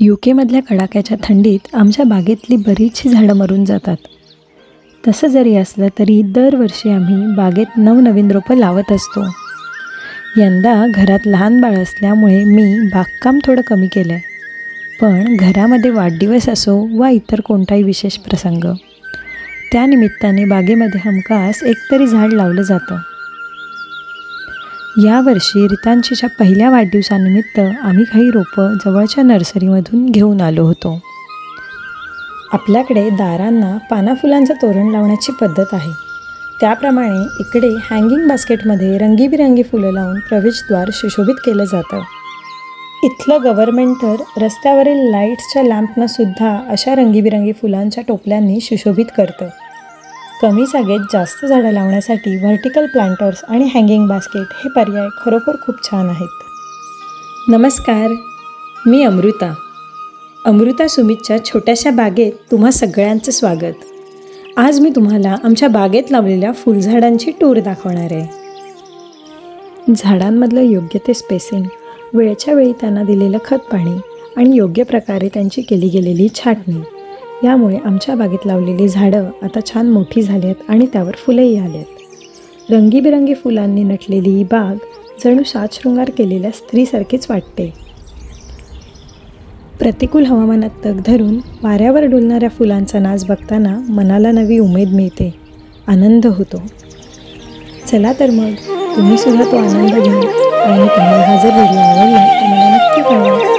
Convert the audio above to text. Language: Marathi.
UK मधल्या कडाक्याच्या थंडीत आमच्या बागेतली बरीचशी झाडं मरून जातात. तसं जरी असलं तरी दरवर्षी आम्ही बागेत नवनवीन रोपं लावत असतो. यंदा घरात लहान बाळ असल्यामुळे मी बागकाम थोडं कमी केलं आहे. पण घरामध्ये वाढदिवस असो वा इतर कोणताही विशेष प्रसंग, त्यानिमित्ताने बागेमध्ये हमखास एकतरी झाड लावलं जातं. यावर्षी रितांशीच्या पहिल्या वाढदिवसानिमित्त आम्ही काही रोपं जवळच्या नर्सरीमधून घेऊन आलो होतो. आपल्याकडे दारांना पानाफुलांचं तोरण लावण्याची पद्धत आहे. त्याप्रमाणे इकडे हँगिंग बास्केटमध्ये रंगीबिरंगी फुलं लावून प्रवेशद्वार सुशोभित केलं जातं. इथलं गव्हर्नमेंट तर रस्त्यावरील लाईट्सच्या लॅम्पनासुद्धा अशा रंगीबिरंगी फुलांच्या टोपल्यांनी सुशोभित करतं. कमी जागेत जास्त झाडं लावण्यासाठी व्हर्टिकल प्लांटर्स आणि हँगिंग बास्केट हे पर्याय खरोखर खूप छान आहेत. नमस्कार, मी अमृता सुमितच्या छोट्याशा बागेत तुम्हा सगळ्यांचं स्वागत. आज मी तुम्हाला आमच्या बागेत लावलेल्या फुलझाडांची टूर दाखवणार आहे. झाडांमधलं योग्य ते स्पेसिंग, वेळच्या वेळी त्यांना दिलेलं खत पाणी आणि योग्य प्रकारे त्यांची केली गेलेली छाटणी यामुळे आमच्या बागेत लावलेली झाडं आता छान मोठी झाली आहेत आणि त्यावर फुलंही आली आहेत. रंगीबिरंगी फुलांनी नटलेली ही बाग जणू साजशृंगार केलेल्या स्त्रीसारखीच वाटते. प्रतिकूल हवामानात तग धरून वाऱ्यावर डुलणाऱ्या फुलांचा नाच बघताना मनाला नवी उमेद मिळते, आनंद होतो. चला तर मग तुम्ही सुद्धा तो आनंद घ्या आणि तुम्हाला हा जर व्हिडिओ आवडला तर मला नक्की कळवा.